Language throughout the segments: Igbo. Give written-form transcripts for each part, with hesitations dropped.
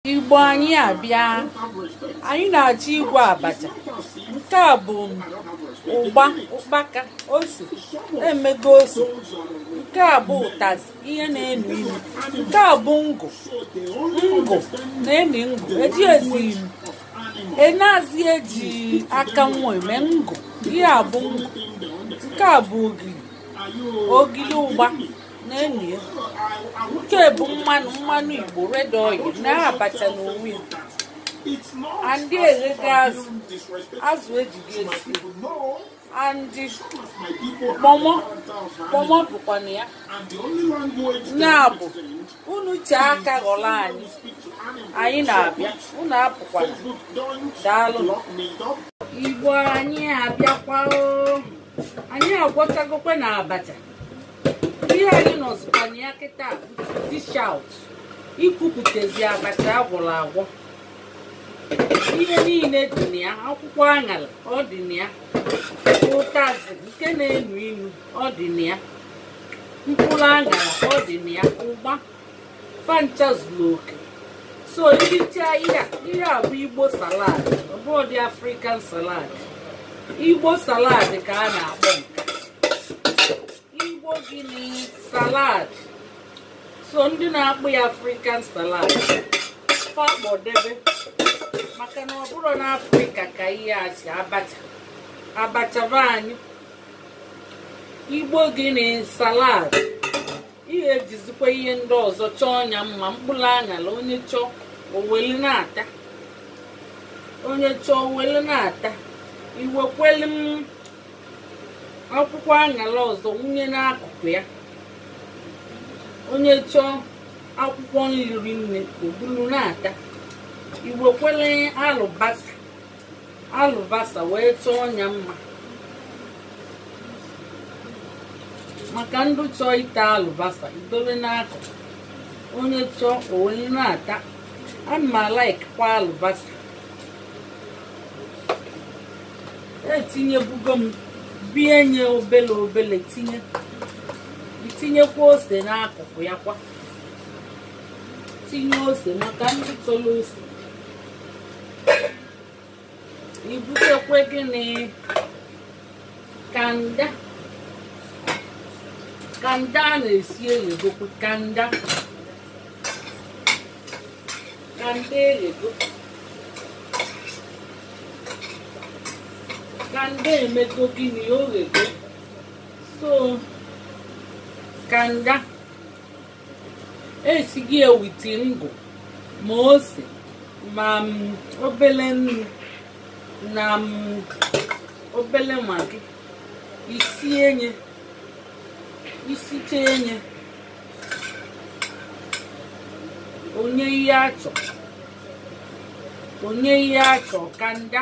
Igbo anyị abịa, anyị na-achọ igwe abacha. Nke a bụ ụgba, ụkpaka, ose, emego ose. Nke a bụ ụtazị, ihe na-enu ilu. Nke a bụ ngụ na-eni ngụ, eji esi ilu. Enazi eji aka nwa eme ngụ, ihe a bụ ngụ. Nke a bụ ogili ụgba na-eni ya. Nke bụ mmanụ Igbo, red oil, na abacha na onwe ya. Andị eghego azụ ejighị esi. Andị kpọmọ bụkwana ya. Na-abụ unu chee aka ghọrọ anyị na-abịa, unu apụkwana. Daalụ. Igbo anyị abịakwa o. Anyị agwọtagokwe na abacha. Ihe anyị nọzụkwanye ya kịta dish out, ikwupụtezi abacha agwọrọ agwọ. Ihe niile dị na ya, akwụkwọ aṅara ọ dị na ya, ụtazị nke na-enu inu ọ dị na ya, mkpụrụ aṅara ọ dị na ya, ụgba fancha zuru oke. So iricha ihe a bụ Igbo salad, ọ bụrụ dị African salad. Igbo salad ka a na-akpọ nke Igbo gịnị salad. So ndị na-akpụ ya African salad fakpọdebe, maka na ọ bụrụ na Afrịka ka ihe a si abacha be anyị. Igbo gịnị salad, ihe ejizikwa ihe ndị ọzọ chọọ ọnya mma, mkpụrụ aṅara onye chọọ oweli na-ata, onye chọọ oweli na-ata. Iwekweli akwụkwọ aṅara ọzọ wunye n'akụkụ ya. Onye chọọ akwụkwọ nri nne obulu na-ata. Iwekwele alụbasa wee chọọ ọnya mma, maka ndị chọọ ite alụbasa idobe n'akụkụ. Onye chọọ oweli na-ata. Ama like-kwa alụbasa. Etinyebugo m bienye obele itinyekwa ose n'akụkụ ya kwa. Tinye ose maka ndị chọrọ ose. Ibutekwe gịnị kanda a na-esi eghegokwe kanda eghego. Kanda emego gịnị oghego. So kanda esighị ewiti ngụ ma ose ma obele nnu na obele magi. Isicha enye onye ihe achọ kanda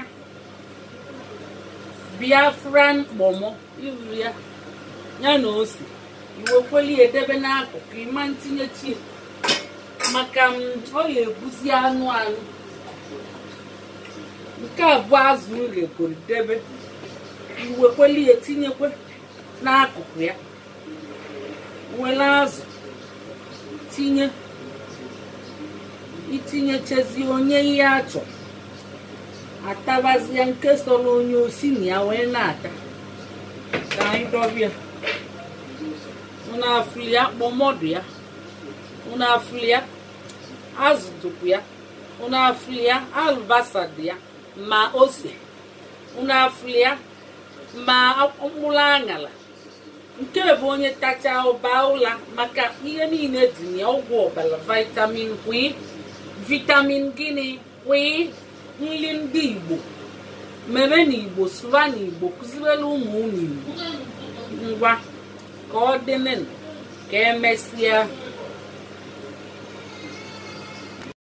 Biafran kpọmọ iru ya na ose. Iwekweli edebe n'akụkụ, ịma ntinye chi maka ọ ga-ebuzi anụ. Nke a bụ azụ uregoro debe. Iwekweli etinyekwe n'akụkụ ya. Were azụ itinyechezi onye ihe achọ atabazie nke sọrọ onye osi na ya wee na-ata. Ka anyị dọbịa unu afụli ya, kpọmọdụ ya unu afụli ya, azụ dụkwu ya unu afụli ya, alụbasa dị ya ma ose unu afụli ya, ma mkpụrụ aṅara. Nke bụ onye tacha ụba ụla, maka ihe niile dị na ya. Ọgwụ ọbara, vitamin Q, vitamin gịnị Q. Nri ndị Igbo mere n'Igbo, sụba n'Igbo, kụziere ụmụ unu Igbo. Ngwa ka ọ dị ka emesịa.